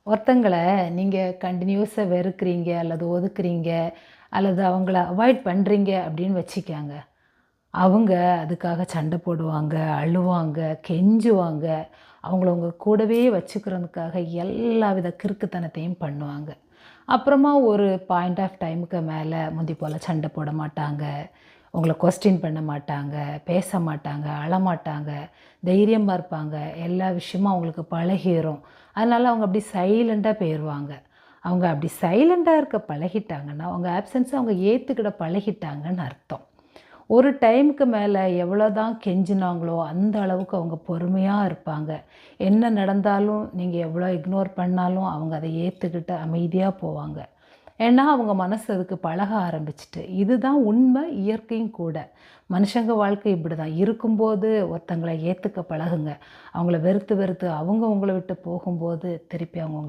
ஒருத்தங்கள நீங்க கன்டினியூஸா வெறுக்கிறீங்க, அல்லது ஒதுக்குறீங்க, அல்லது அவங்கள அவாய்ட் பண்றீங்க அப்படின்னு வச்சுக்கங்க. அவங்க அதுக்காக சண்டை போடுவாங்க, அழுவாங்க, கெஞ்சுவாங்க. அவங்கள உங்க கூடவே வச்சுக்கிறதுக்காக எல்லாவித கிறுக்குத்தனத்தையும் பண்ணுவாங்க. அப்புறமா ஒரு பாயிண்ட் ஆஃப் டைமுக்கு மேல முந்தி போல சண்டை போட மாட்டாங்க. உங்கள கொஸ்டின் பண்ண மாட்டாங்க, பேச மாட்டாங்க, அழமாட்டாங்க, தைரியமா இருப்பாங்க. எல்லா விஷயமும் அவங்களுக்கு பழகிரும். அதனால அவங்க அப்படி சைலண்டா போயிருவாங்க. அவங்க அப்படி சைலண்டா இருக்க பழகிட்டாங்கன்னா, உங்க ஆப்சன்ஸ அவங்க ஏத்துக்கிட பழகிட்டாங்கன்னு அர்த்தம். ஒரு டைமுக்கு மேல எவ்வளோதான் கெஞ்சினாங்களோ, அந்த அளவுக்கு அவங்க பொறுமையா இருப்பாங்க. என்ன நடந்தாலும் நீங்க எவ்வளோ இக்னோர் பண்ணாலும் அவங்க அத ஏத்துக்கிட்டு அமைதியா போவாங்க. ஏன்னா, அவங்க மனசு அதுக்கு பழக ஆரம்பிச்சுட்டு. இதுதான் உண்மை, இயற்கையும் கூட. மனுஷங்க வாழ்க்கை இப்படிதான். இருக்கும்போது ஒருத்தங்கள ஏத்துக்க பழகுங்க. அவங்கள வெறுத்து வெறுத்து அவங்க உங்கள விட்டு போகும்போது, திருப்பி அவங்க